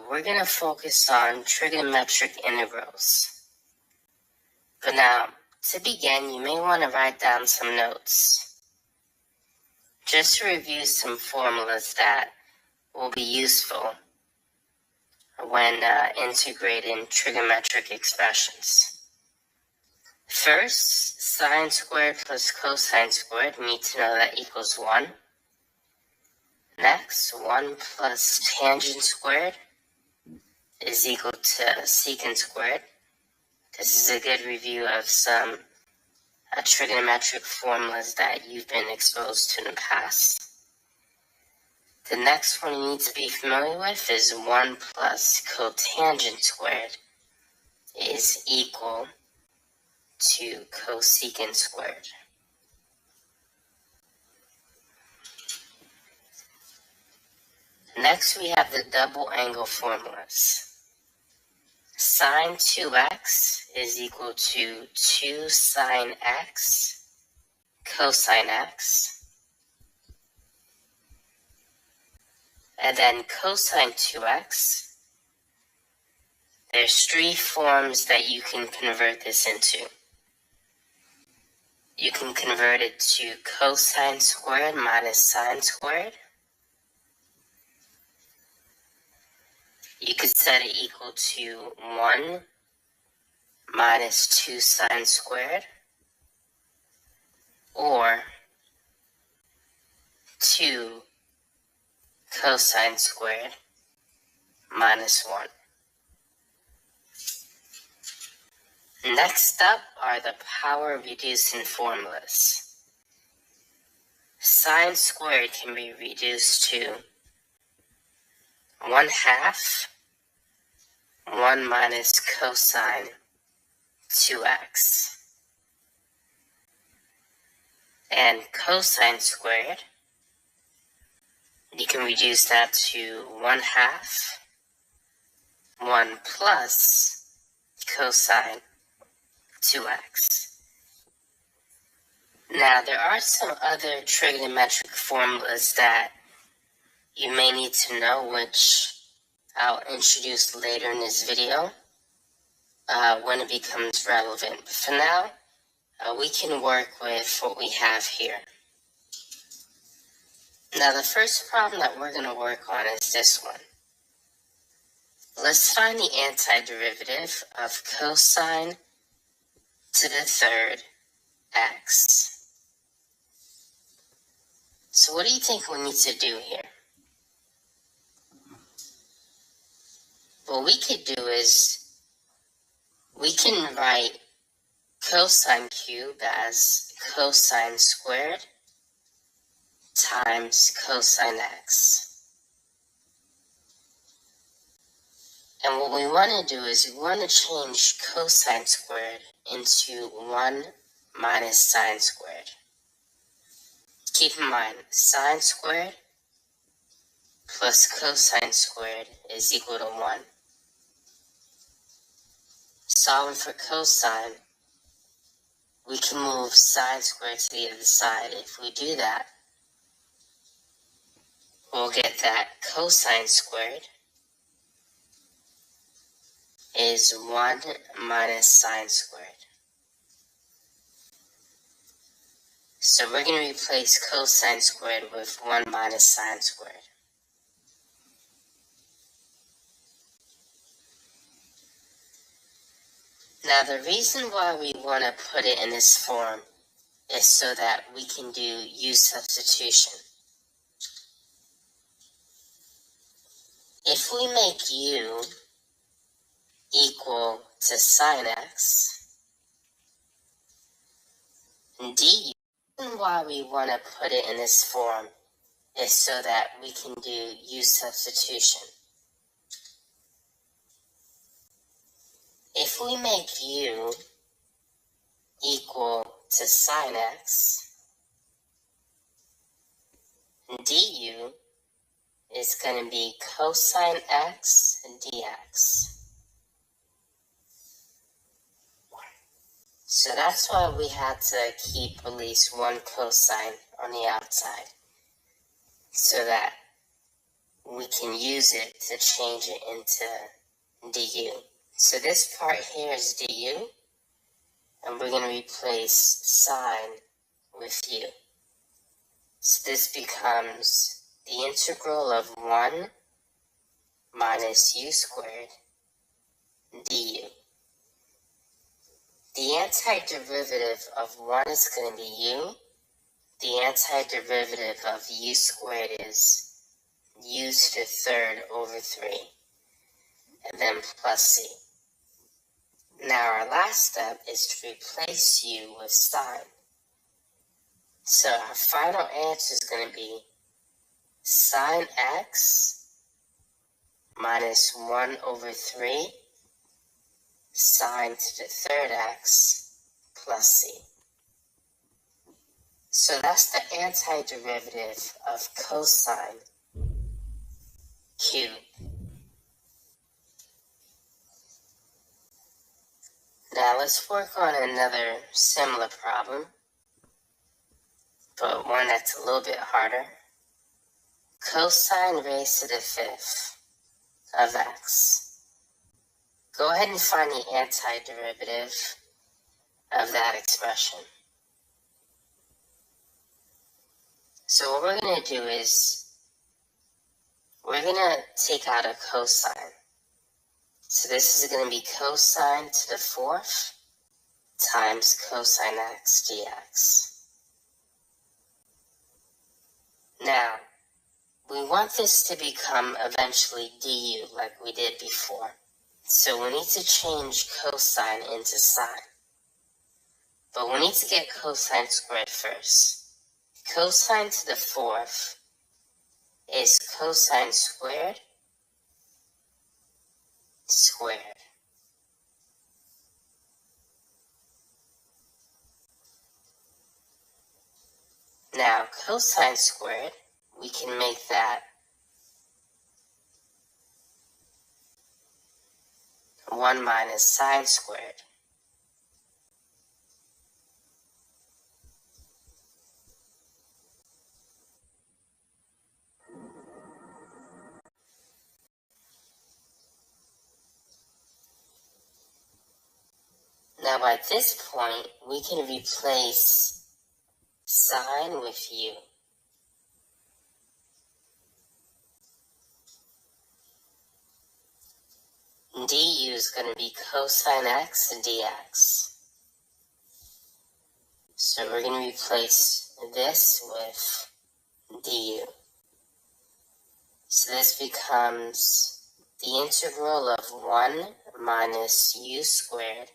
we're going to focus on trigonometric integrals. But now, to begin, you may want to write down some notes, just to review some formulas that will be useful when integrating trigonometric expressions. First, sine squared plus cosine squared, we need to know that equals 1. Next, 1 plus tangent squared is equal to secant squared. This is a good review of some trigonometric formulas that you've been exposed to in the past. The next one you need to be familiar with is 1 plus cotangent squared is equal to cosecant squared. Next, we have the double angle formulas. Sine 2x is equal to 2 sine x cosine x. And then cosine 2x, there's 3 forms that you can convert this into. You can convert it to cosine squared minus sine squared. You could set it equal to 1 minus 2 sine squared, or 2 cosine squared minus 1. Next up are the power reducing formulas. Sine squared can be reduced to 1/2 1 minus cosine 2x. And cosine squared, you can reduce that to 1/2 1 plus cosine 2x. Now, there are some other trigonometric formulas that you may need to know, which I'll introduce later in this video when it becomes relevant. But for now, we can work with what we have here. Now, the first problem that we're going to work on is this one. Let's find the antiderivative of cosine to the third x. So what do you think we need to do here? What we could do is we can write cosine cubed as cosine squared times cosine x. And what we want to do is we want to change cosine squared into 1 minus sine squared. Keep in mind, sine squared plus cosine squared is equal to 1. Solving for cosine, we can move sine squared to the other side. If we do that, we'll get that cosine squared is 1 minus sine squared. So we're going to replace cosine squared with 1 minus sine squared. Now, the reason why we want to put it in this form is so that we can do u substitution. If we make u equal to sine x, du, the reason why we want to put it in this form is so that we can do u substitution. If we make u equal to sine x, du is going to be cosine x dx. So that's why we had to keep at least one cosine on the outside, so that we can use it to change it into du. So this part here is du, and we're going to replace sine with u. So this becomes the integral of 1 minus u squared du. The antiderivative of 1 is going to be u. The antiderivative of u squared is u to the third over 3, and then plus c. Now our last step is to replace u with sine. So our final answer is going to be sine x minus 1 over 3 sine to the third x plus c. So that's the antiderivative of cosine cubed. Now let's work on another similar problem, but one that's a little bit harder. Cosine raised to the fifth of x. Go ahead and find the antiderivative of that expression. So what we're going to do is we're going to take out a cosine. So this is going to be cosine to the fourth times cosine x dx. Now, we want this to become eventually du like we did before. So we need to change cosine into sine. But we need to get cosine squared first. Cosine to the fourth is cosine squared squared. Now, cosine squared, we can make that 1 minus sine squared. Now, at this point, we can replace sine with u. Du is going to be cosine x dx. So we're going to replace this with du. So this becomes the integral of 1 minus u squared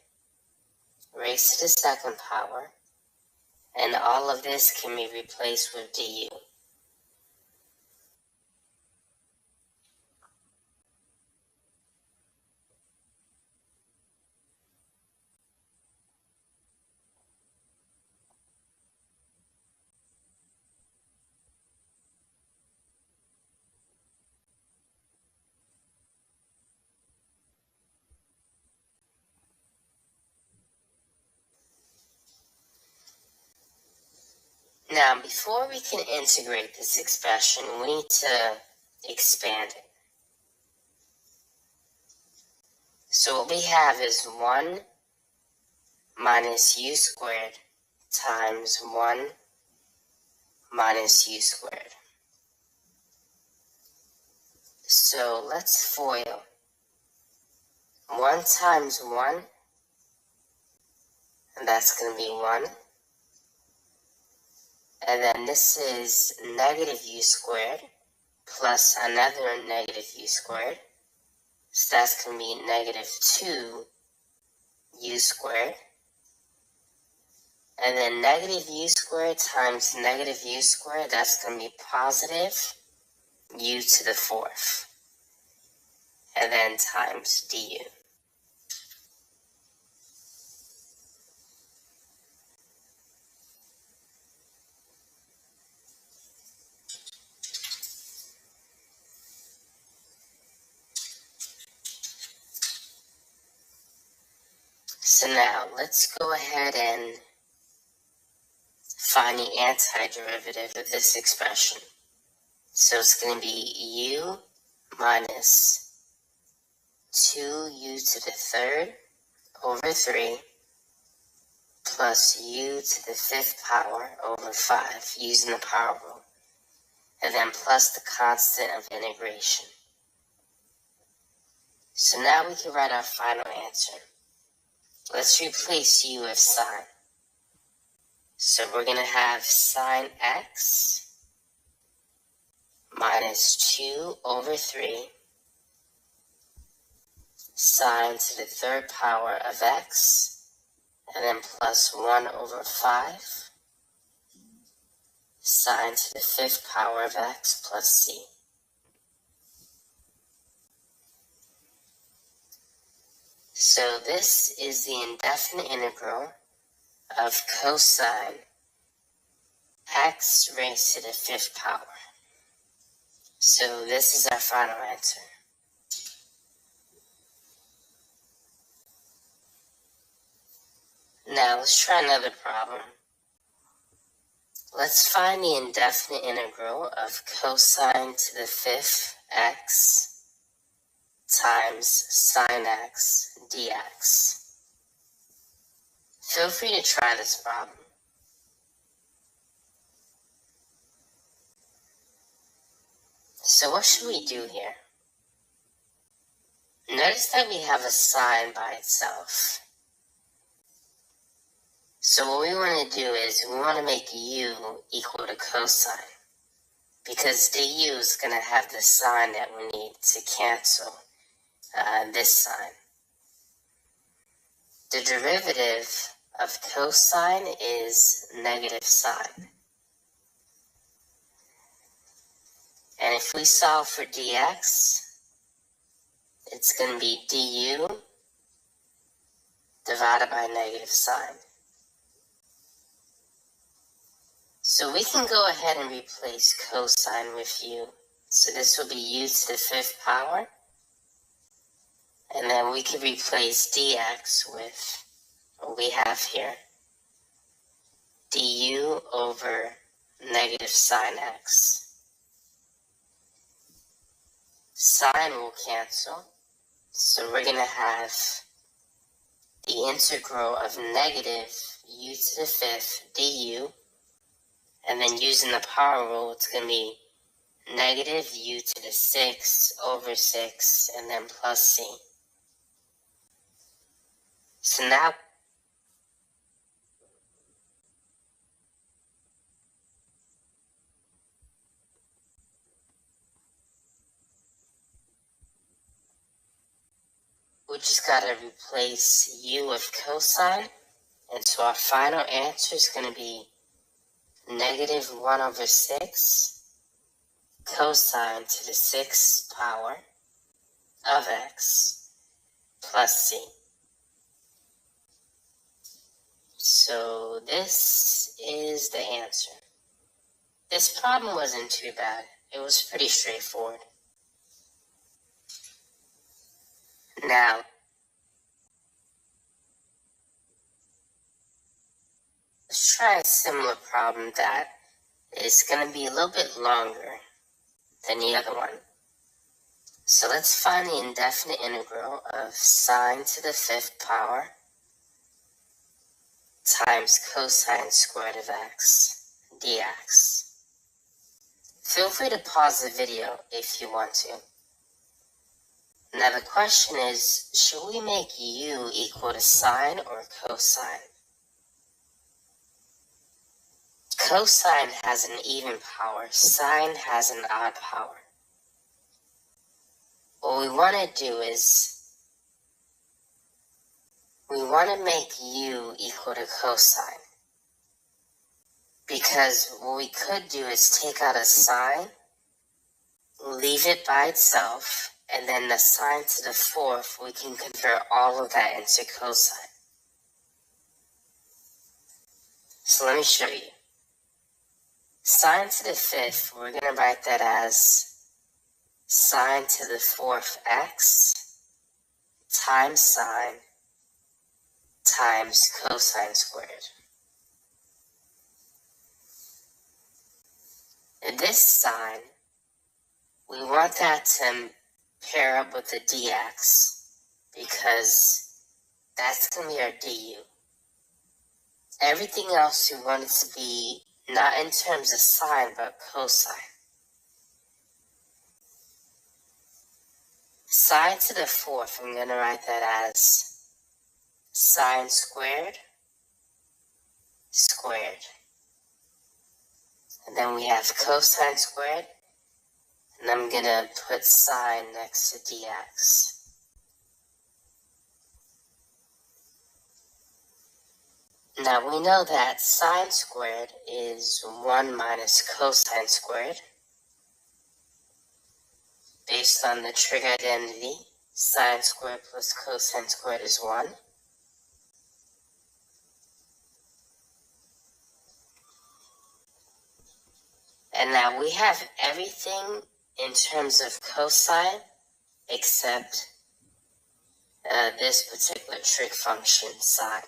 raised to the second power, and all of this can be replaced with du. Now, before we can integrate this expression, we need to expand it. So what we have is 1 minus u squared times 1 minus u squared. So let's FOIL. 1 times 1, and that's going to be 1. And then this is negative u squared plus another negative u squared. So that's going to be negative 2 u squared. And then negative u squared times negative u squared, that's going to be positive u to the fourth. And then times du. So now let's go ahead and find the antiderivative of this expression. So it's going to be u minus 2u to the third over 3 plus u to the 5th power over 5, using the power rule, and then plus the constant of integration. So now we can write our final answer. Let's replace u with sine. So we're going to have sine x minus 2 over 3 sine to the 3rd power of x, and then plus 1 over 5 sine to the 5th power of x plus c. So this is the indefinite integral of cosine x raised to the 5th power. So this is our final answer. Now let's try another problem. Let's find the indefinite integral of cosine to the 5th x times sine x dx. Feel free to try this problem. So what should we do here? Notice that we have a sine by itself. So what we want to do is we want to make u equal to cosine, because the u is going to have the sign that we need to cancel this sign. The derivative of cosine is negative sine. And if we solve for dx, it's going to be du divided by negative sine. So we can go ahead and replace cosine with u. So this will be u to the 5th power. And then we can replace dx with what we have here. Du over negative sine x. Sine will cancel. So we're going to have the integral of negative u to the 5th du. And then using the power rule, it's going to be negative u to the 6th over 6, and then plus c. So now we just got to replace u with cosine. And so our final answer is going to be negative 1 over 6 cosine to the 6th power of x plus c. So this is the answer. This problem wasn't too bad. It was pretty straightforward. Now, let's try a similar problem that is going to be a little bit longer than the other one. So let's find the indefinite integral of sine to the 5th power times cosine squared of x dx. Feel free to pause the video if you want to. Now the question is, should we make u equal to sine or cosine? Cosine has an even power, sine has an odd power. What we want to do is, we want to make u equal to cosine. Because what we could do is take out a sine, leave it by itself, and then the sine to the 4th, we can convert all of that into cosine. So let me show you. Sine to the 5th, we're going to write that as sine to the 4th x times sine times cosine squared. And this sine we want that to pair up with the dx, because that's going to be our du. Everything else we want it to be not in terms of sine, but cosine. Sine to the fourth, I'm going to write that as sine squared, squared. And then we have cosine squared, and I'm going to put sine next to dx. Now we know that sine squared is 1 minus cosine squared. Based on the trig identity, sine squared plus cosine squared is 1. And now we have everything in terms of cosine except this particular trig function, sine.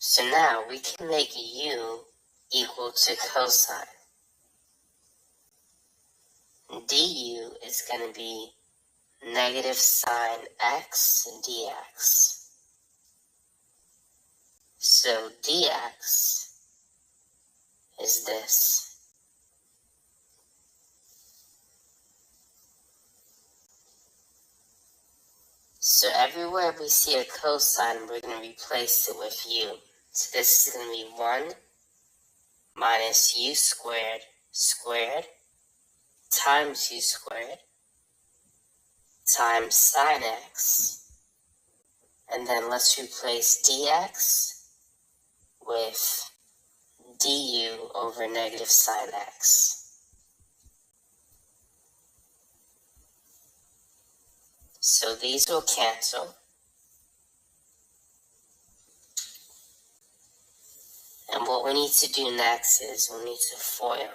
So now we can make u equal to cosine. Du is going to be negative sine x dx. So dx is this. So everywhere we see a cosine, we're going to replace it with u. So this is going to be 1 minus u squared squared times u squared times sine x. And then let's replace dx with du over negative sine x. So these will cancel. And what we need to do next is we need to FOIL.